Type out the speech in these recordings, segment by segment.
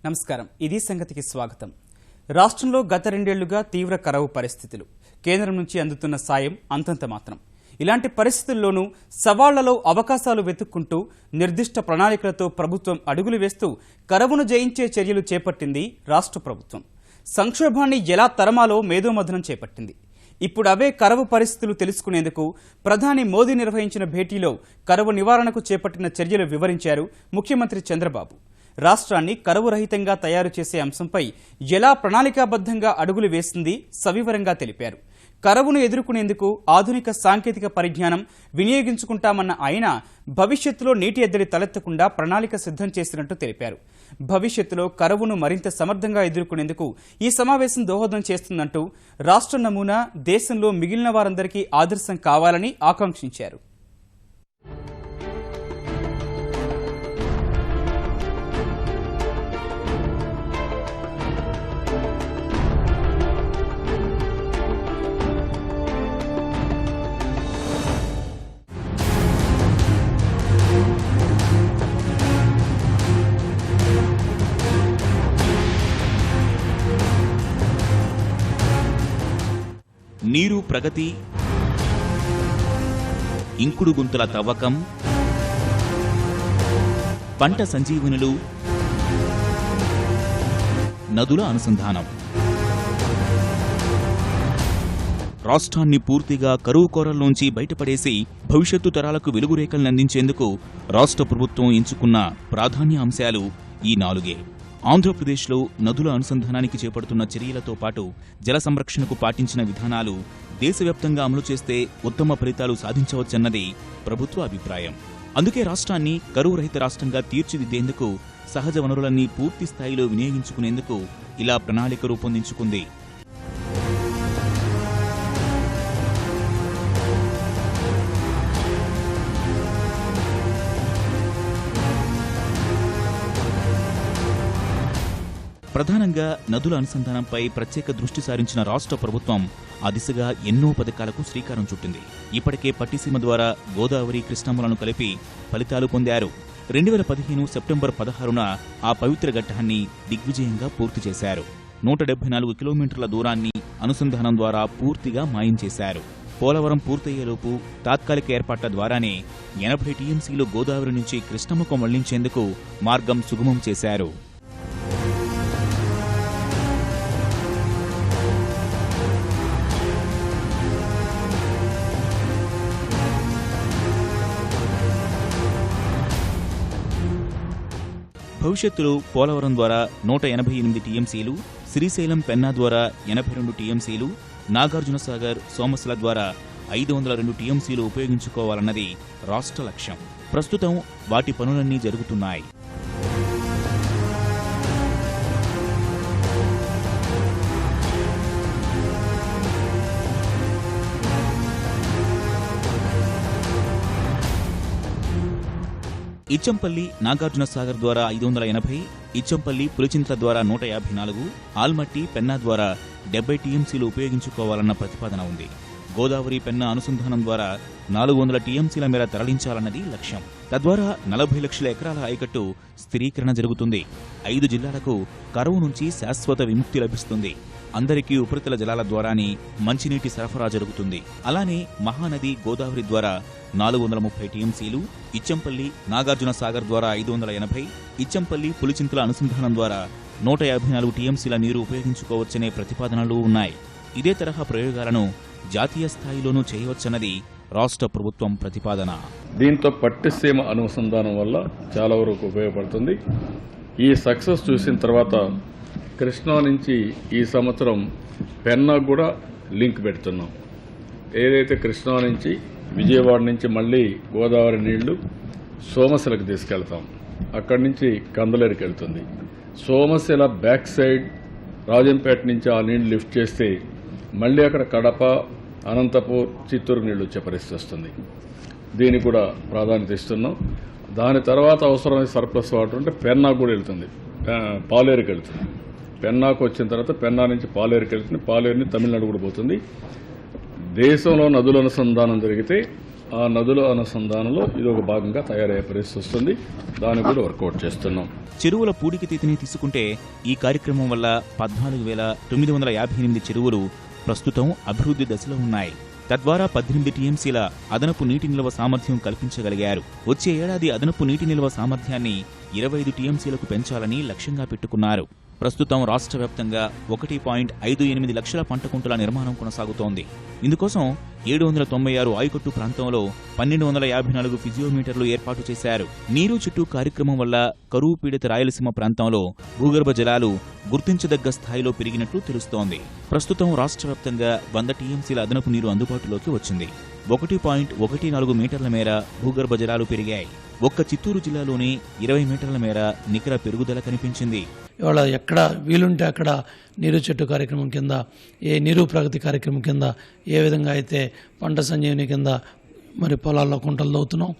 నమస్కారం. ఇది సంగతికి స్వాగతం. రాష్ట్రంలో గత 2 ఏళ్లుగా తీవ్ర కరవు పరిస్థితులు. కేంద్రం నుంచి అందుతున్న సాయం అంతంత మాత్రం. ఇలాంటి పరిస్థితుల్లోనూ సవాళ్లలో అవకాశాలు వెతుక్కుంటూ నిర్దిష్ట ప్రణాళికలతో ప్రభుత్వం అడుగులు వేస్తూ కరవును జయించే చర్యలు చేపట్టింది రాష్ట్ర ప్రభుత్వం. సంక్షోభాన్ని ఎలా తరమాలో మేధోమథనం చేపట్టింది. ఇప్పుడు అవే కరవు పరిస్థితులు తెలుసుకునేందుకు ప్రధాని మోదీ నిర్వహించిన భేటీలో కరవు నివారణకు చేపట్టిన చర్యలు వివరించారు ముఖ్యమంత్రి చంద్రబాబు. రాష్ట్రాన్ని కరువు రహితంగా తయారు చేసే అంశంపై ఎలా ప్రణాళికాబద్ధంగా అడుగులు వేసింది సవివరంగా తెలిపారు. కరువును ఎదుర్కొనేందుకు ఆధునిక సాంకేతిక పరిజ్ఞానం వినియోగించుకుంటామన్న ఆయన భవిష్యత్తులో నీటి ఎద్దడి తలెత్తకుండా ప్రణాళిక సిద్ధం చేసినట్టు తెలిపారు. భవిష్యత్తులో కరువును మరింత సమర్థంగా ఎదుర్కొనేందుకు ఈ సమావేశం దోహదం చేస్తుందంటూ రాష్ట్ర నమూనా దేశంలో మిగిలిన వారందరికీ ఆదర్శం కావాలని ఆకాంక్షించారు. నీరు ప్రగతి, ఇంకుడు గుంతల తవ్వకం, పంట సంజీవనులు, నదుల అనుసంధానం. రాష్ట్రాన్ని పూర్తిగా కరువు కోరల్లోంచి బయటపడేసి భవిష్యత్తు తరాలకు వెలుగురేఖలను అందించేందుకు రాష్ట్ర ప్రభుత్వం ఎంచుకున్న ప్రాధాన్య అంశాలు ఈ 4. ఆంధ్రప్రదేశ్లో నదుల అనుసంధానానికి చేపడుతున్న చర్యలతో పాటు జల సంరక్షణకు పాటించిన విధానాలు దేశవ్యాప్తంగా అమలు చేస్తే ఉత్తమ ఫలితాలు సాధించవచ్చన్నది ప్రభుత్వ అభిప్రాయం. అందుకే రాష్ట్రాన్ని కరువు రహిత రాష్ట్రంగా తీర్చిదిద్దేందుకు సహజ వనరులన్నీ పూర్తి స్థాయిలో వినియోగించుకునేందుకు ఇలా ప్రణాళిక రూపొందించుకుంది. ప్రధానంగా నదుల అనుసంధానంపై ప్రత్యేక దృష్టి సారించిన రాష్ట్ర ప్రభుత్వం ఆ దిశగా ఎన్నో పథకాలకు శ్రీకారం చుట్టింది. ఇప్పటికే పట్టిసీమ ద్వారా గోదావరి, కృష్ణమ్మలను కలిపి ఫలితాలు పొందారు. 2015 సెప్టెంబర్ 16న ఆ పవిత్ర ఘట్టాన్ని దిగ్విజయంగా పూర్తి చేశారు. 174 కిలోమీటర్ల దూరాన్ని అనుసంధానం ద్వారా పూర్తిగా మాయం చేశారు. పోలవరం పూర్తయ్యేలోపు తాత్కాలిక ఏర్పాట్ల ద్వారానే 80 టీఎంసీలు గోదావరి నుంచి కృష్ణమ్మకు మళ్లించేందుకు మార్గం సుగమం చేశారు. భవిష్యత్తులో పోలవరం ద్వారా 188 టీఎంసీలు, శ్రీశైలం పెన్నా ద్వారా 82 టీఎంసీలు, నాగార్జునసాగర్, సోమశిల ద్వారా 502 టీఎంసీలు ఉపయోగించుకోవాలన్నది రాష్ట్ర లక్ష్యం. ప్రస్తుతం వాటి పనులన్నీ జరుగుతున్నాయి. ఇచ్చంపల్లి, నాగార్జునసాగర్ ద్వారా 580, ఇచ్చంపల్లి, పులిచింతల ద్వారా 154, ఆల్మట్టి, పెన్నా ద్వారా 70 టీఎంసీలు ఉపయోగించుకోవాలన్న ప్రతిపాదన ఉంది. గోదావరి, పెన్నా అనుసంధానం ద్వారా 400 టీఎంసీల మేర తరలించాలన్నది లక్ష్యం. తద్వారా 40 లక్షల ఎకరాల ఆయకట్టు స్థిరీకరణ జరుగుతుంది. 5 జిల్లాలకు కరువు నుంచి శాశ్వత విముక్తి లభిస్తుంది. అందరికీ ఉపరితల జలాల ద్వారానే మంచినీటి సరఫరా జరుగుతుంది. అలానే మహానది, గోదావరి ద్వారా 430 టీఎంసీలు, ఇచ్చంపల్లి, నాగార్జునసాగర్ ద్వారా 580, ఇచ్చంపల్లి, పులిచింతల అనుసంధానం ద్వారా 154 టీఎంసీల నీరు ఉపయోగించుకోవచ్చనే ప్రతిపాదనలు ఉన్నాయి. ఇదే తరహా ప్రయోగాలను జాతీయ స్థాయిలోనూ చేయవచ్చన్నది రాష్ట్ర ప్రభుత్వం ప్రతిపాదన. దీంతో పట్టిసీమ అనుసంధానం వల్ల చాలా వరకు ఉపయోగపడుతుంది. ఈ సక్సెస్ చూసిన తర్వాత కృష్ణా నుంచి ఈ సంవత్సరం పెన్నాకు కూడా లింక్ పెడుతున్నాం. ఏదైతే కృష్ణా నుంచి, విజయవాడ నుంచి మళ్ళీ గోదావరి నీళ్లు సోమశిలకు తీసుకెళ్తాం. అక్కడి నుంచి కందలేరుకి వెళ్తుంది. సోమశిల బ్యాక్ సైడ్ రాజంపేట నుంచి ఆ నీళ్లు లిఫ్ట్ చేస్తే మళ్ళీ అక్కడ కడప, అనంతపూర్, చిత్తూరు నీళ్లు వచ్చే పరిస్థితి వస్తుంది. దీనికి కూడా ప్రాధాన్యత ఇస్తున్నాం. దాని తర్వాత అవసరమైన సర్ప్లస్ వాటర్ ఉంటే పెన్నాకు కూడా వెళ్తుంది, పాలేరుకి వెళ్తుంది. పెన్నాకు వచ్చిన తర్వాత పెన్నా నుంచి పాలేరుకి వెళ్తుంది, పాలేరుని తమిళనాడు కూడా పోతుంది. దేశంలో నదుల అనుసంధానం జరిగితే ఆ నదుల అనుసంధానంలో ఇది ఒక భాగంగా తయారయ్యే పరిస్థితి వస్తుంది. దాన్ని కూడా వర్కౌట్ చేస్తున్నాం. చెరువుల పూడికతీతని తీసుకుంటే ఈ కార్యక్రమం వల్ల 14,958 చెరువులు ప్రస్తుతం అభివృద్ధి దశలో ఉన్నాయి. తద్వారా 18 టీఎంసీల అదనపు నీటి నిల్వ సామర్థ్యం కల్పించగలిగారు. వచ్చే ఏడాది అదనపు నీటి నిల్వ సామర్థ్యాన్ని 25 టీఎంసీలకు పెంచాలని లక్ష్యంగా పెట్టుకున్నారు. ప్రస్తుతం రాష్ట్ర వ్యాప్తంగా 1.58 లక్షల పంట కుంటల నిర్మాణం కొనసాగుతోంది. ఇందుకోసం 796 ఆయకట్టు ప్రాంతంలో 1254 ఫిజియోమీటర్లు ఏర్పాటు చేశారు. నీరు చుట్టూ కార్యక్రమం వల్ల కరువు పీడిత రాయలసీమ ప్రాంతంలో భూగర్భ జలాలు గుర్తించదగ్గ స్థాయిలో పెరిగినట్లు తెలుస్తోంది. ప్రస్తుతం రాష్ట్ర వ్యాప్తంగా 100 టీఎంసీల అదనపు నీరు అందుబాటులోకి వచ్చింది. 1.14 మీటర్ల మేర భూగర్భ జలాలు పెరిగాయి. ఒక్క చిత్తూరు జిల్లాలోనే 20 మీటర్ల మేర నికర పెరుగుదల కనిపించింది. ఇవాళ ఎక్కడ వీలుంటే అక్కడ నీరు చెట్టు కార్యక్రమం కింద, ఏ నీరు ప్రగతి కార్యక్రమం కింద ఏ విధంగా అయితే పంట సంజీవని కింద మరి పొలాల్లో కుంటలు తవ్వుతున్నాం,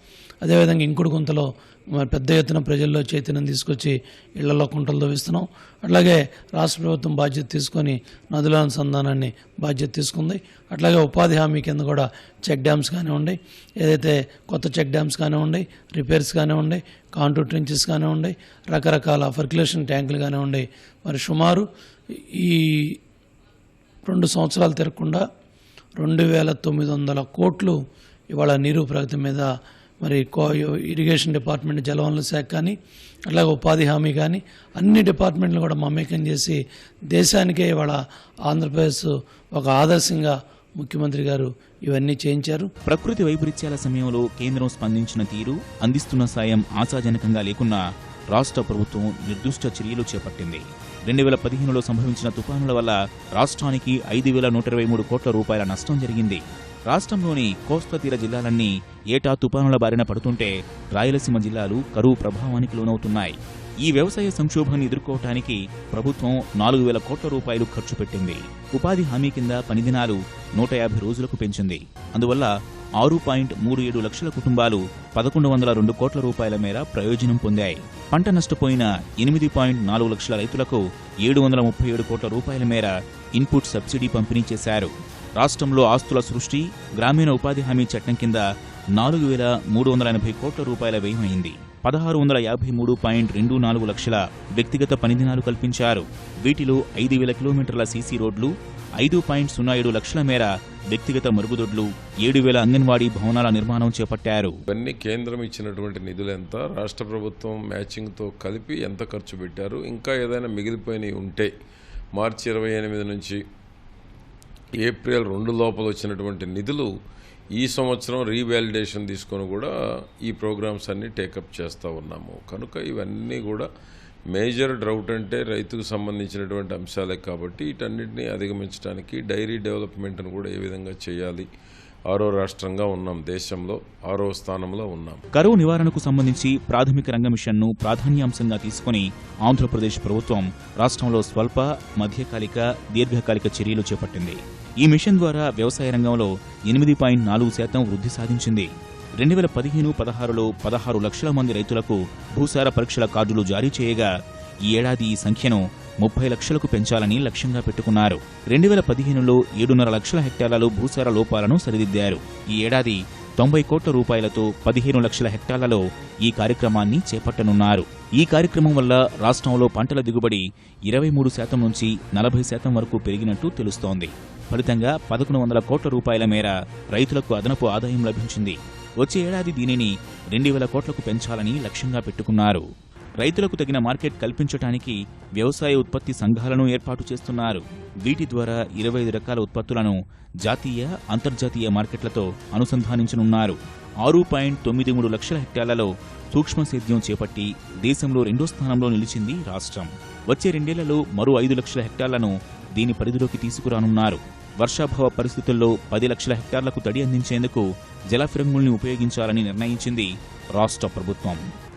అదేవిధంగా ఇంకుడు గుంతలో మరి పెద్ద ఎత్తున ప్రజల్లో చైతన్యం తీసుకొచ్చి ఇళ్లలో కుంటలు తవ్విస్తున్నాం. అట్లాగే రాష్ట్ర ప్రభుత్వం బాధ్యత తీసుకొని నదుల అనుసంధానాన్ని బాధ్యత తీసుకుంది. అట్లాగే ఉపాధి హామీ కింద కూడా చెక్ డ్యామ్స్ కానివ్వండి, ఏదైతే కొత్త చెక్ డ్యామ్స్ కానివ్వండి, రిపేర్స్ కానివ్వండి, కాంటూర్ ట్రెంచెస్ కానివ్వండి, రకరకాల ఫర్క్యులేషన్ ట్యాంకులు కానివ్వండి, మరి సుమారు ఈ 2 సంవత్సరాలు తిరగకుండా 2,900 కోట్లు ఇవాళ నీరు ప్రగతి మీద మరి ఇరిగేషన్ డిపార్ట్మెంట్, జలవనరుల శాఖ కానీ, అట్లాగే ఉపాధి హామీ కానీ అన్ని డిపార్ట్మెంట్లు కూడా మమేకం చేసి దేశానికే ఇవాళ ఆంధ్రప్రదేశ్ ఒక ఆదర్శంగా ముఖ్యమంత్రి గారు ఇవన్నీ చేయించారు. ప్రకృతి వైపరీత్యాల సమయంలో కేంద్రం స్పందించిన తీరు, అందిస్తున్న సాయం ఆశాజనకంగా లేకున్నా రాష్ట్ర ప్రభుత్వం నిర్దిష్ట చర్యలు చేపట్టింది. 2015లో సంభవించిన తుపానుల వల్ల రాష్ట్రానికి 5,123 కోట్ల రూపాయల నష్టం జరిగింది. రాష్ట్రంలోని కోస్తా తీర జిల్లాలన్నీ ఏటా తుపానుల బారిన పడుతుంటే రాయలసీమ జిల్లాలు కరువు ప్రభావానికి లోనవుతున్నాయి. ఈ వ్యవసాయ సంక్షోభాన్ని ఎదుర్కోవటానికి ప్రభుత్వం 4,000 కోట్ల రూపాయలు ఖర్చు పెట్టింది. ఉపాధి హామీ కింద పని దినాలు 150 రోజులకు పెంచింది. అందువల్ల 6.37 లక్షల కుటుంబాలు 1,102 కోట్ల రూపాయల మేర ప్రయోజనం పొందాయి. పంట నష్టపోయిన 8.4 లక్షల రైతులకు 737 కోట్ల రూపాయల మేర ఇన్పుట్ సబ్సిడీ పంపిణీ చేశారు. రాష్ట్రంలో ఆస్తుల సృష్టి, గ్రామీణ ఉపాధి హామీ చట్టం కింద 4,380 కోట్ల రూపాయల వ్యయమైంది. 1,653.24 లక్షల వ్యక్తిగత పనిదినాలు కల్పించారు. వీటిలో 5,000 కిలోమీటర్ల సీసీ రోడ్లు, 5.07 లక్షల మేర వ్యక్తిగత మరుగుదొడ్లు, 7,000 అంగన్వాడీ భవనాల నిర్మాణం చేపట్టారు. ఇవన్నీ కేంద్రం ఇచ్చినటువంటి నిధులు ఎంత, రాష్ట్ర ప్రభుత్వం మ్యాచింగ్తో కలిపి ఎంత ఖర్చు పెట్టారు, ఇంకా ఏదైనా మిగిలిపోయినవి ఉంటే మార్చి 28 నుంచి ఏప్రిల్ 2 లోపల వచ్చినటువంటి నిధులు ఈ సంవత్సరం రీవాలిడేషన్ తీసుకొని కూడా ఈ ప్రోగ్రామ్స్ అన్నీ టేకప్ చేస్తూ ఉన్నాము. కనుక ఇవన్నీ కూడా మేజర్ డ్రౌట్ అంటే రైతుకు సంబంధించినటువంటి అంశాలే కాబట్టి వీటన్నిటిని అధిగమించడానికి డైరీ డెవలప్మెంట్ను కూడా ఏ విధంగా చేయాలి, 6వ రాష్ట్రంగా ఉన్నాం, దేశంలో 6వ స్థానంలో ఉన్నాం. కరువు నివారణకు సంబంధించి ప్రాథమిక రంగ మిషన్ను ప్రాధాన్యాంశంగా తీసుకుని ఆంధ్రప్రదేశ్ ప్రభుత్వం రాష్ట్రంలో స్వల్ప, మధ్యకాలిక, దీర్ఘకాలిక చర్యలు చేపట్టింది. ఈ మిషన్ ద్వారా వ్యవసాయ రంగంలో 8.4% వృద్ధి సాధించింది. 2015-16లో 16 లక్షల మంది రైతులకు భూసార పరీక్షల కార్డులు జారీ చేయగా ఈ ఏడాది ఈ సంఖ్యను 30 లక్షలకు పెంచాలని లక్ష్యంగా పెట్టుకున్నారు. 2015లో 7.5 లక్షల హెక్టార్లలో భూసార లోపాలను సరిదిద్దారు. ఈ ఏడాది 90 కోట్ల రూపాయలతో 15 లక్షల హెక్టార్లలో ఈ కార్యక్రమాన్ని చేపట్టనున్నారు. ఈ కార్యక్రమం వల్ల రాష్ట్రంలో పంటల దిగుబడి 23% నుంచి 40% వరకు పెరిగినట్టు తెలుస్తోంది. ఫలితంగా 1,100 కోట్ల రూపాయల మేర రైతులకు అదనపు ఆదాయం లభించింది. వచ్చే ఏడాది దీనిని 2,000 కోట్లకు పెంచాలని లక్ష్యంగా పెట్టుకున్నారు. రైతులకు తగిన మార్కెట్ కల్పించడానికి వ్యవసాయ ఉత్పత్తి సంఘాలను ఏర్పాటు చేస్తున్నారు. వీటి ద్వారా 25 రకాల ఉత్పత్తులను జాతీయ, అంతర్జాతీయ మార్కెట్లతో అనుసంధానించనున్నారు. 6.93 లక్షల హెక్టార్లలో సూక్ష్మ సేద్యం చేపట్టి దేశంలో 2వ స్థానంలో నిలిచింది రాష్ట్రం. వచ్చే 2 ఏళ్లలో మరో 5 లక్షల హెక్టార్లను దీని పరిధిలోకి తీసుకురానున్నారు. వర్షాభావ పరిస్థితుల్లో 10 లక్షల హెక్టార్లకు తడి అందించేందుకు జలఫిరంగుల్ని ఉపయోగించాలని నిర్ణయించింది రాష్ట్ర ప్రభుత్వం.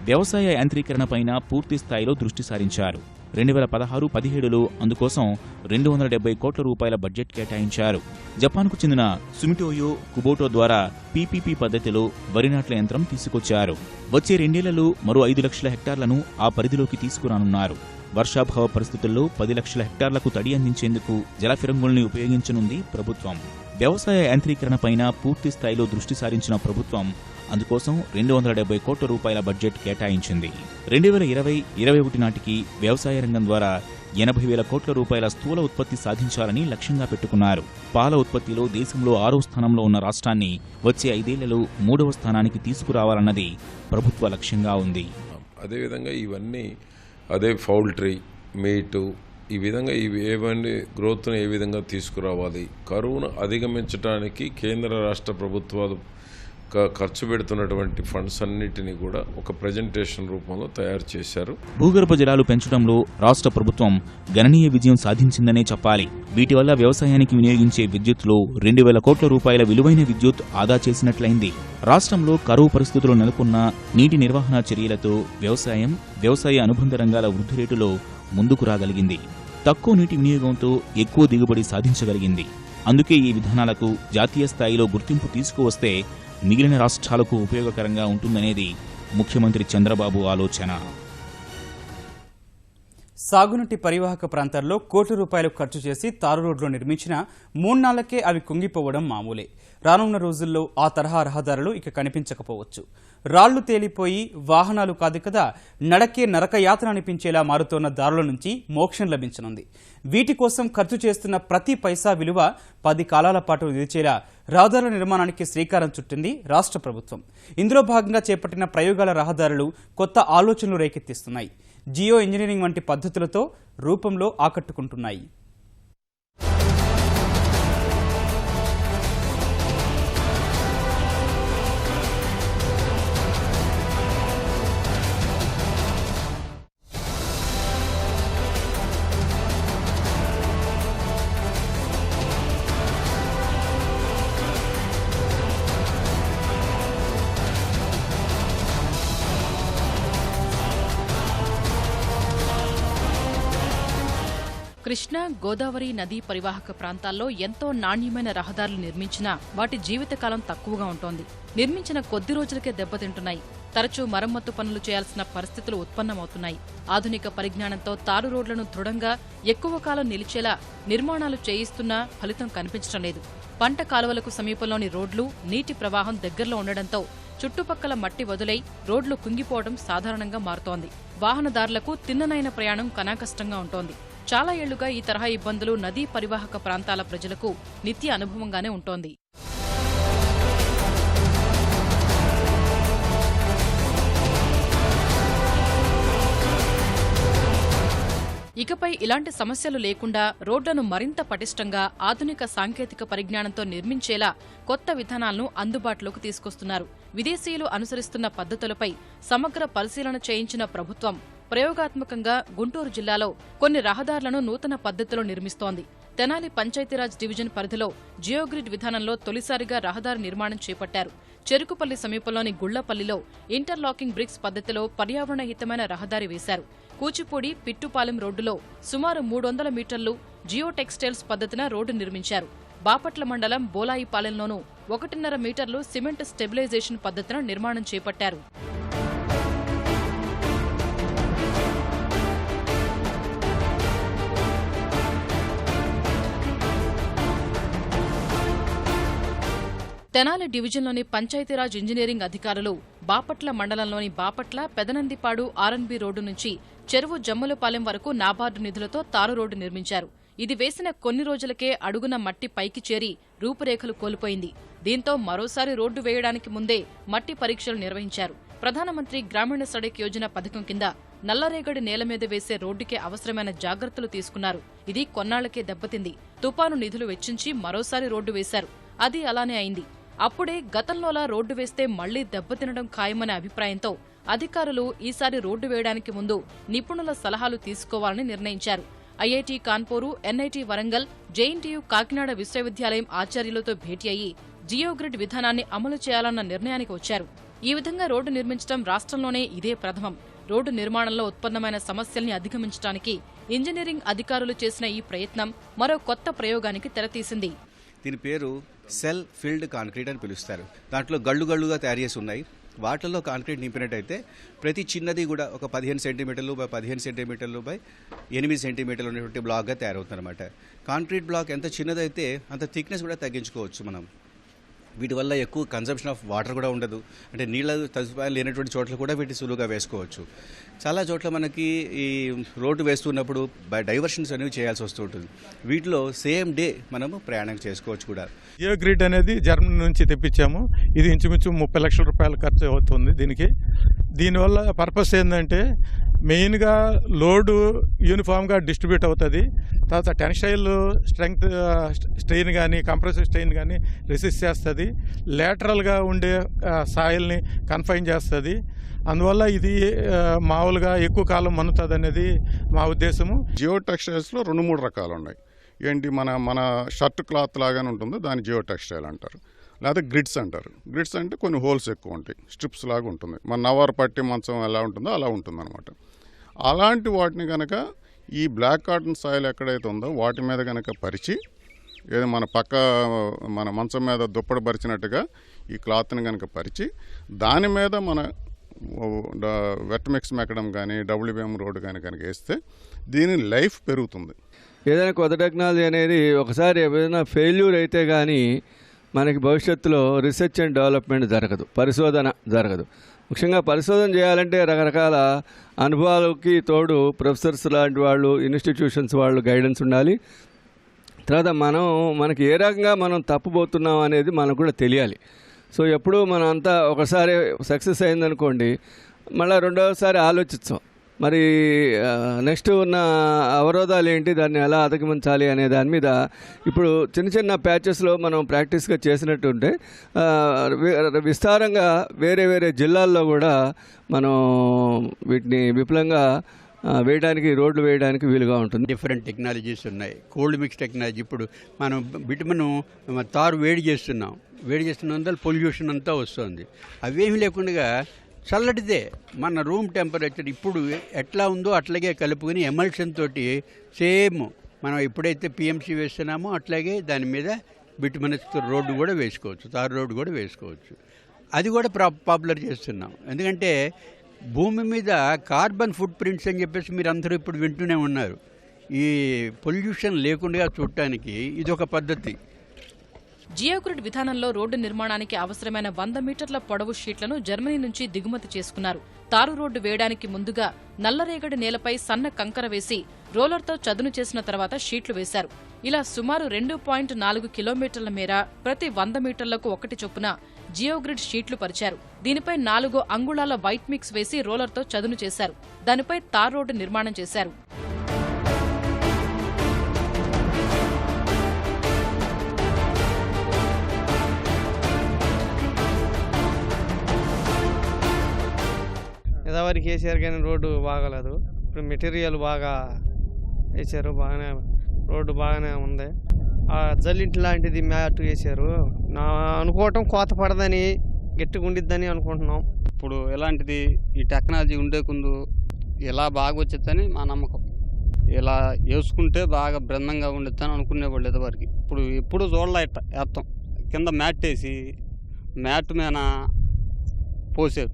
వ్యవసాయ యాంత్రీకరణపైన పూర్తి స్థాయిలో దృష్టి సారించారు. 2016-17లో అందుకోసం 270 కోట్ల రూపాయల బడ్జెట్ కేటాయించారు. జపాన్కు చెందిన సుమిటోయో కుబోటో ద్వారా పీపీపీ పద్ధతిలో వరి నాట్ల యంత్రం తీసుకొచ్చారు. వచ్చే 2 ఏళ్లలో మరో 5 లక్షల హెక్టార్లను ఆ పరిధిలోకి తీసుకురానున్నారు. వర్షాభావ పరిస్థితుల్లో 10 లక్షల హెక్టార్లకు తడి అందించేందుకు జలఫిరంగుల్ని ఉపయోగించనుంది ప్రభుత్వం. వ్యవసాయ యాంత్రీకరణపైన పూర్తి స్థాయిలో దృష్టి సారించిన ప్రభుత్వం అందుకోసం 270 కోట్ల రూపాయల బడ్జెట్ కేటాయించింది. 2020-21 నాటికి వ్యవసాయ రంగం ద్వారా 80,000 కోట్ల రూపాయల స్థూల ఉత్పత్తి సాధించాలని లక్ష్యంగా పెట్టుకున్నారు. పాల ఉత్పత్తిలో దేశంలో 6వ స్థానంలో ఉన్న రాష్ట్రాన్ని వచ్చే 5 ఏళ్లలో 3వ స్థానానికి తీసుకురావాలన్నది ప్రభుత్వ లక్ష్యంగా ఉంది. అదేవిధంగా ఇవన్నీ అదే పౌల్ట్రీ, మీటు, ఈ విధంగా ఏవన్నీ గ్రోత్ను ఏ విధంగా తీసుకురావాలి, కరువును అధిగమించడానికి కేంద్ర రాష్ట్ర ప్రభుత్వాలు ఖర్చు పెడుతున్నటువంటి ఫండ్స్ అన్నిటినీ కూడా ఒక ప్రెజెంటేషన్ రూపంలో తయారు చేశారు. భూగర్భ జలాలు పెంచడంలో రాష్ట్ర ప్రభుత్వం గణనీయ విజయం సాధించిందనే చెప్పాలి. వీటి వల్ల వ్యవసాయానికి వినియోగించే విద్యుత్లో 2,000 కోట్ల రూపాయల విలువైన విద్యుత్ ఆదా చేసినట్లయింది. రాష్ట్రంలో కరువు పరిస్థితులు నెలకొన్న నీటి నిర్వహణ చర్యలతో వ్యవసాయ అనుబంధ రంగాల వృద్ధి రేటులో ముందుకు రాగలిగింది. తక్కువ నీటి వినియోగంతో ఎక్కువ దిగుబడి సాధించగలిగింది. అందుకే ఈ విధానాలకు జాతీయ స్థాయిలో గుర్తింపు తీసుకువస్తే మిగిలిన రాష్ట్రాలకు ఉపయోగకరంగా ఉంటుందనేది ముఖ్యమంత్రి చంద్రబాబు ఆలోచన. సాగునీటి పరివాహక ప్రాంతాల్లో కోట్ల రూపాయలు ఖర్చు చేసి తారు రోడ్లు నిర్మించిన 3 నాళ్లకే అవి కుంగిపోవడం మామూలే. రానున్న రోజుల్లో ఆ తరహా రహదారులు ఇక కనిపించకపోవచ్చు. రాళ్లు తేలిపోయి వాహనాలు కాదు కదా నడకే నరకయాత్ర అనిపించేలా మారుతోన్న దారుల నుంచి మోక్షం లభించనుంది. వీటి కోసం ఖర్చు చేస్తున్న ప్రతి పైసా విలువ 10 కాలాల పాటు నిలిచేలా రహదారుల నిర్మాణానికి శ్రీకారం చుట్టింది రాష్ట్ర ప్రభుత్వం. ఇందులో భాగంగా చేపట్టిన ప్రయోగాల రహదారులు కొత్త ఆలోచనలు రేకెత్తిస్తున్నాయి. జియో ఇంజనీరింగ్ వంటి పద్ధతులతో రూపంలో ఆకట్టుకుంటున్నాయి. కృష్ణా, గోదావరి నదీ పరివాహక ప్రాంతాల్లో ఎంతో నాణ్యమైన రహదారులు నిర్మించినా వాటి జీవితకాలం తక్కువగా ఉంటోంది. నిర్మించిన కొద్ది రోజులకే దెబ్బతింటున్నాయి. తరచూ మరమ్మత్తు పనులు చేయాల్సిన పరిస్థితులు ఉత్పన్నమవుతున్నాయి. ఆధునిక పరిజ్ఞానంతో తారు రోడ్లను దృఢంగా ఎక్కువ కాలం నిలిచేలా నిర్మాణాలు చేయిస్తున్నా ఫలితం కనిపించడం లేదు. పంట కాలువలకు సమీపంలోని రోడ్లు నీటి ప్రవాహం దగ్గరలో ఉండడంతో చుట్టుపక్కల మట్టి వదులై రోడ్లు కుంగిపోవడం సాధారణంగా మారుతోంది. వాహనదారులకు తిన్ననైన ప్రయాణం కనాకష్టంగా ఉంటోంది. చాలా ఏళ్లుగా ఈ తరహా ఇబ్బందులు నదీ పరివాహక ప్రాంతాల ప్రజలకు నిత్య అనుభవంగానే ఉంటోంది. ఇకపై ఇలాంటి సమస్యలు లేకుండా రోడ్లను మరింత పటిష్టంగా ఆధునిక సాంకేతిక పరిజ్ఞానంతో నిర్మించేలా కొత్త విధానాలను అందుబాటులోకి తీసుకొస్తున్నారు. విదేశీయులు అనుసరిస్తున్న పద్ధతులపై సమగ్ర పరిశీలన చేయించిన ప్రభుత్వం ప్రయోగాత్మకంగా గుంటూరు జిల్లాలో కొన్ని రహదారులను నూతన పద్ధతిలో నిర్మిస్తోంది. తెనాలి పంచాయతీరాజ్ డివిజన్ పరిధిలో జియోగ్రిడ్ విధానంలో తొలిసారిగా రహదారి నిర్మాణం చేపట్టారు. చెరుకుపల్లి సమీపంలోని గుళ్లపల్లిలో ఇంటర్లాకింగ్ బ్రిక్స్ పద్ధతిలో పర్యావరణ హితమైన రహదారి వేశారు. కూచిపూడి, పిట్టుపాలెం రోడ్డులో సుమారు 300 మీటర్లు జియో టెక్స్టైల్స్ పద్ధతిన రోడ్డు నిర్మించారు. బాపట్ల మండలం బోలాయిపాలెంలోనూ 1.5 మీటర్లు సిమెంట్ స్టెబిలైజేషన్ పద్ధతిన నిర్మాణం చేపట్టారు. తెనాలి డివిజన్లోని పంచాయతీరాజ్ ఇంజనీరింగ్ అధికారులు బాపట్ల మండలంలోని బాపట్ల, పెదనందిపాడు ఆర్ఎన్బి రోడ్డు నుంచి చెరువు జమ్ములపాలెం వరకు నాబార్డు నిధులతో తారు రోడ్డు నిర్మించారు. ఇది వేసిన కొన్ని రోజులకే అడుగున మట్టి పైకి చేరి రూపురేఖలు కోల్పోయింది. దీంతో మరోసారి రోడ్డు వేయడానికి ముందే మట్టి పరీక్షలు నిర్వహించారు. ప్రధానమంత్రి గ్రామీణ సడక్ యోజన పథకం కింద నల్లరేగడి నేల మీద వేసే రోడ్డుకే అవసరమైన జాగ్రత్తలు తీసుకున్నారు. ఇది కొన్నాళ్లకే దెబ్బతింది. తుపాను నిధులు వెచ్చించి మరోసారి రోడ్డు వేశారు. అది అలానే అయింది. అప్పుడే గతంలోలా రోడ్డు వేస్తే మళ్లీ దెబ్బతినడం ఖాయమనే అభిప్రాయంతో అధికారులు ఈసారి రోడ్డు వేయడానికి ముందు నిపుణుల సలహాలు తీసుకోవాలని నిర్ణయించారు. IIT Kanpur, NIT Warangal, JNTU Kakinada విశ్వవిద్యాలయం ఆచార్యులతో భేటీ అయ్యి జియోగ్రిడ్ విధానాన్ని అమలు చేయాలన్న నిర్ణయానికి వచ్చారు. ఈ విధంగా రోడ్డు నిర్మించడం రాష్ట్రంలోనే ఇదే ప్రథమం. రోడ్డు నిర్మాణంలో ఉత్పన్నమైన సమస్యల్ని అధిగమించడానికి ఇంజనీరింగ్ అధికారులు చేసిన ఈ ప్రయత్నం మరో కొత్త ప్రయోగానికి తెరతీసింది. దీని పేరు సెల్ ఫిల్డ్ కాంక్రీట్ అని పిలుస్తారు. దాంట్లో గళ్ళుగా తయారు చేసి ఉన్నాయి. వాటిల్లో కాంక్రీట్ నింపినట్టయితే ప్రతి చిన్నది కూడా ఒక 15 సెంటీమీటర్లు బై 15 సెంటీమీటర్లు బై 8 సెంటీమీటర్లు ఉన్నటువంటి బ్లాక్గా తయారవుతుంది అనమాట. కాంక్రీట్ బ్లాక్ ఎంత చిన్నదైతే అంత థిక్నెస్ కూడా తగ్గించుకోవచ్చు మనం. వీటి వల్ల ఎక్కువ కన్సంప్షన్ ఆఫ్ వాటర్ కూడా ఉండదు. అంటే నీళ్ళ సదుపాయం లేనటువంటి చోట్ల కూడా వీటిని సులువుగా వేసుకోవచ్చు. చాలా చోట్ల మనకి ఈ రోడ్డు వేస్తున్నప్పుడు డైవర్షన్స్ అనేవి చేయాల్సి వస్తూ ఉంటుంది. వీటిలో సేమ్ డే మనము ప్రయాణం చేసుకోవచ్చు కూడా. జియోగ్రిడ్ అనేది జర్మనీ నుంచి తెప్పించాము. ఇది ఇంచుమించు 30 లక్షల రూపాయలు ఖర్చు అవుతుంది దీనికి. దీనివల్ల పర్పస్ ఏంటంటే మెయిన్గా లోడు యూనిఫామ్గా డిస్ట్రిబ్యూట్ అవుతుంది. తర్వాత టెన్సైల్ స్ట్రెంగ్త్ స్ట్రెయిన్ కానీ కంప్రెసివ్ స్ట్రెయిన్ కానీ రెసిస్ట్ చేస్తుంది. లేటరల్గా ఉండే సాయిల్ని కన్ఫైన్ చేస్తుంది. అందువల్ల ఇది మామూలుగా ఎక్కువ కాలం మన్నుతుంది అనేది మా ఉద్దేశము. జియో టెక్స్టైల్స్లో 2-3 రకాలు ఉన్నాయి. ఏంటి మన షర్ట్ క్లాత్ లాగానే ఉంటుంది, దాన్ని జియో టెక్స్టైల్ అంటారు. లేదా గ్రిడ్స్ అంటారు. గ్రిడ్స్ అంటే కొన్ని హోల్స్ ఎక్కువ ఉంటాయి, స్ట్రిప్స్ లాగా ఉంటుంది. మన నవారు పట్టి మంచం ఎలా ఉంటుందో అలా ఉంటుంది అనమాట. అలాంటి వాటిని కనుక ఈ బ్లాక్ కాటన్ సాయిల్ ఎక్కడైతే ఉందో వాటి మీద కనుక పరిచి, ఏదో మన మంచం మీద దుప్పటి పరిచినట్టుగా ఈ క్లాత్ని కనుక పరిచి దాని మీద మన వెట్ మిక్స్ మెక్కడం కానీ WBM రోడ్డు కానీ కనుక వేస్తే దీని లైఫ్ పెరుగుతుంది. ఏదైనా కొత్త టెక్నాలజీ అనేది ఒకసారి ఏదైనా ఫెయిల్యూర్ అయితే కానీ మనకి భవిష్యత్తులో రీసెర్చ్ అండ్ డెవలప్మెంట్ జరగదు, పరిశోధన జరగదు. ముఖ్యంగా పరిశోధన చేయాలంటే రకరకాల అనుభవాలకి తోడు ప్రొఫెసర్స్ లాంటి వాళ్ళు, ఇన్స్టిట్యూషన్స్ వాళ్ళు గైడెన్స్ ఉండాలి. తర్వాత మనకి ఏ రకంగా మనం తప్పుపోతున్నాం అనేది మనకు కూడా తెలియాలి. సో ఎప్పుడు మనం అంతా ఒకసారి సక్సెస్ అయిందనుకోండి, మళ్ళీ రెండవసారి ఆలోచిస్తాం మరి నెక్స్ట్ ఉన్న అవరోధాలు ఏంటి, దాన్ని ఎలా అధిగమించాలి అనే దాని మీద ఇప్పుడు చిన్న చిన్న ప్యాచెస్లో మనం ప్రాక్టీస్గా చేసినట్టుంటే విస్తారంగా వేరే వేరే జిల్లాల్లో కూడా మనం వీటిని విపులంగా రోడ్లు వేయడానికి వీలుగా ఉంటుంది. డిఫరెంట్ టెక్నాలజీస్ ఉన్నాయి. కోల్డ్ మిక్స్ టెక్నాలజీ, ఇప్పుడు మనం బిటుమను తారు వేడి చేస్తున్నందువల్ల పొల్యూషన్ అంతా వస్తుంది. అవేమీ లేకుండా చల్లటిదే మన రూమ్ టెంపరేచర్ ఇప్పుడు ఎట్లా ఉందో అట్లాగే కలుపుకొని ఎమల్షన్ తోటి సేమ్ మనం ఎప్పుడైతే PMC వేస్తున్నామో అట్లాగే దాని మీద బిటుమనస్ రోడ్డు కూడా వేసుకోవచ్చు, తారు రోడ్డు కూడా వేసుకోవచ్చు. అది కూడా పాపులర్ చేస్తున్నాం. ఎందుకంటే భూమి మీద కార్బన్ ఫుట్ ప్రింట్స్ అని చెప్పేసి మీరు అందరూ ఇప్పుడు వింటూనే ఉన్నారు. ఈ పొల్యూషన్ లేకుండా చూడటానికి ఇది ఒక పద్ధతి. జియోగ్రిడ్ విధానంలో రోడ్డు నిర్మాణానికి అవసరమైన 100 మీటర్ల పొడవు షీట్లను జర్మనీ నుంచి దిగుమతి చేసుకున్నారు. తారు రోడ్డు వేయడానికి ముందుగా నల్లరేగడి నేలపై సన్న కంకర వేసి రోలర్తో చదును చేసిన తర్వాత షీట్లు వేశారు. ఇలా సుమారు 2.4 కిలోమీటర్ల మేర ప్రతి 100 మీటర్లకు 1 చొప్పున జియోగ్రిడ్ షీట్లు పరిచారు. దీనిపై 4 అంగుళాల వైట్ మిక్స్ వేసి రోలర్తో చదును చేశారు. దానిపై తార్ రోడ్డు నిర్మాణం చేశారు. ఎదవరికి వేసారు కానీ రోడ్డు బాగాలేదు. ఇప్పుడు మెటీరియల్ బాగా వేసారు, బాగానే రోడ్డు బాగానే ఉంది. జల్లింటి లాంటిది మ్యాట్ వేసారు. నా అనుకోవటం కోత పడదని గట్టిగా ఉండిద్దని అనుకుంటున్నాం. ఇప్పుడు ఎలాంటిది ఈ టెక్నాలజీ ఉండే ముందు ఇలా బాగా వచ్చేదని మా నమ్మకం. ఇలా వేసుకుంటే బాగా బృందంగా ఉండొచ్చని అనుకునేవాళ్ళు ఎదవరికి. ఇప్పుడు ఎప్పుడు చూడలే ఇట్ట వేస్తాం, కింద మ్యాట్ వేసి మ్యాట్ మీద పోసారు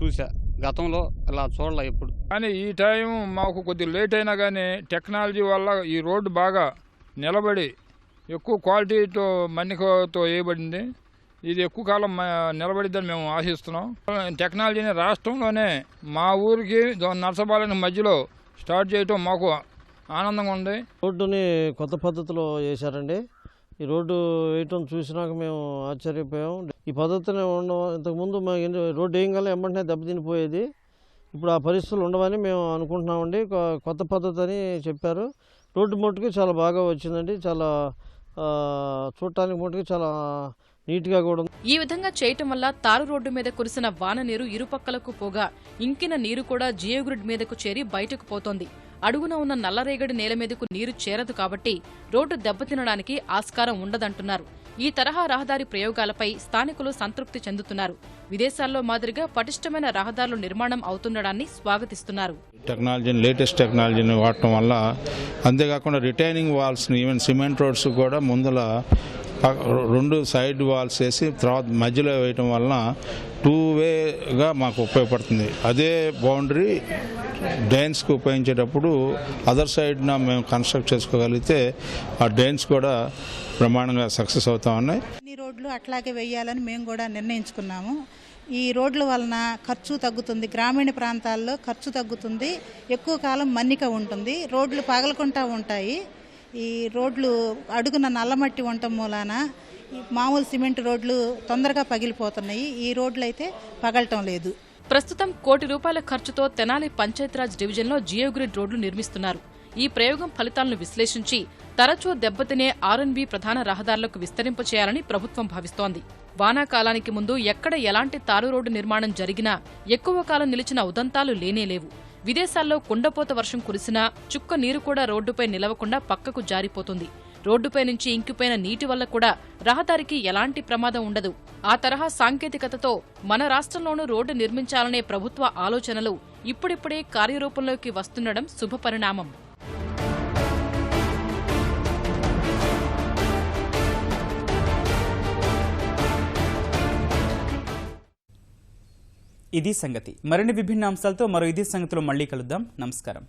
చూసా. గతంలో అలా చూడలే ఎప్పుడు. కానీ ఈ టైం మాకు కొద్దిగా లేట్ అయినా కానీ టెక్నాలజీ వల్ల ఈ రోడ్డు బాగా నిలబడి ఎక్కువ క్వాలిటీతో మన్నికతో వేయబడింది. ఇది ఎక్కువ కాలం నిలబడిద్దని మేము ఆశిస్తున్నాం. టెక్నాలజీని రాష్ట్రంలోనే మా ఊరికి నర్సబాలని మధ్యలో స్టార్ట్ చేయటం మాకు ఆనందంగా ఉంది. రోడ్డుని కొత్త పద్ధతిలో వేశారండి. ఈ రోడ్డు వేయటం చూసినాక మేము ఆశ్చర్యపోయాం. ఈ పద్ధతిని ఉండడం ఇంతకుముందు మాకు రోడ్డు వేయగల వెంటనే దెబ్బతినిపోయేది. ఇప్పుడు ఆ పరిస్థితులు ఉండవని మేము అనుకుంటున్నామండి. కొత్త పద్ధతి అని చెప్పారు. రోడ్డు మట్టుకు చాలా బాగా వచ్చిందండి. చాలా చూడటానికి మట్టుకు చాలా నీట్గా కూడా ఉంది. ఈ విధంగా చేయటం వల్ల తారు రోడ్డు మీద కురిసిన వాన నీరు ఇరుపక్కలకు పోగా ఇంకిన నీరు కూడా జియోగ్రిడ్ మీదకు చేరి బయటకు పోతోంది. అడుగున ఉన్న నల్లరేగడి నేల మీదకు నీరు చేరదు కాబట్టి రోడ్డు దెబ్బతినడానికి ఆస్కారం ఉండదంటున్నారు. ఈ తరహా రహదారి ప్రయోగాలపై స్థానికులు సంతృప్తి చెందుతున్నారు. విదేశాల్లో మాదిరిగా పటిష్టమైన రహదారులు నిర్మాణం అవుతుండడాన్ని స్వాగతిస్తున్నారు. టెక్నాలజీని, లేటెస్ట్ టెక్నాలజీని వాడటం వల్ల, అంతేకాకుండా రిటైనింగ్ వాల్స్ని, ఈవెన్ సిమెంట్ రోడ్స్ కూడా ముందల రెండు సైడ్ వాల్స్ వేసి తర్వాత మధ్యలో వేయటం వలన 2 వేగా మాకు ఉపయోగపడుతుంది. అదే బౌండరీ డ్రైన్స్కి ఉపయోగించేటప్పుడు అదర్ సైడ్న మేము కన్స్ట్రక్ట్ చేసుకోగలిగితే ఆ డ్రైన్స్ కూడా ప్రమాణంగా సక్సెస్ అవుతా ఉన్నాయి. ఈ రోడ్లు అట్లాగే వేయాలని మేము కూడా నిర్ణయించుకున్నాము. ఈ రోడ్ల వలన ఖర్చు తగ్గుతుంది, గ్రామీణ ప్రాంతాల్లో ఖర్చు తగ్గుతుంది, ఎక్కువ కాలం మన్నిక ఉంటుంది, రోడ్లు పగలకుండా ఉంటాయి. ఈ రోడ్లు అడుగున నల్లమట్టి ఉండటం మూలాన మామూలు సిమెంట్ రోడ్లు తొందరగా పగిలిపోతున్నాయి. ఈ రోడ్లు అయితే పగలటం లేదు. ప్రస్తుతం ₹1 కోటి ఖర్చుతో తెనాలి పంచాయతీరాజ్ డివిజన్లో జియోగ్రిడ్ రోడ్లు నిర్మిస్తున్నారు. ఈ ప్రయోగం ఫలితాలను విశ్లేషించి తరచూ దెబ్బతినే ఆర్ఎన్బి ప్రధాన రహదారులకు విస్తరింపచేయాలని ప్రభుత్వం భావిస్తోంది. వానాకాలానికి ముందు ఎక్కడ ఎలాంటి తారు రోడ్డు నిర్మాణం జరిగినా ఎక్కువ కాలం నిలిచిన ఉదంతాలు లేనేలేవు. విదేశాల్లో కుండపోత వర్షం కురిసినా చుక్క నీరు కూడా రోడ్డుపై నిలవకుండా పక్కకు జారిపోతుంది. రోడ్డుపై నుంచి ఇంకిపోయిన నీటి వల్ల కూడా రహదారికి ఎలాంటి ప్రమాదం ఉండదు. ఆ తరహా సాంకేతికతతో మన రాష్ట్రంలోనూ రోడ్డు నిర్మించాలనే ప్రభుత్వ ఆలోచనలు ఇప్పుడిప్పుడే కార్యరూపంలోకి వస్తుండడం శుభపరిణామం. ఇది సంగతి. మరిన్ని విభిన్న అంశాలతో మరో ఇదే సంగతిలో మళ్ళీ కలుద్దాం. నమస్కారం.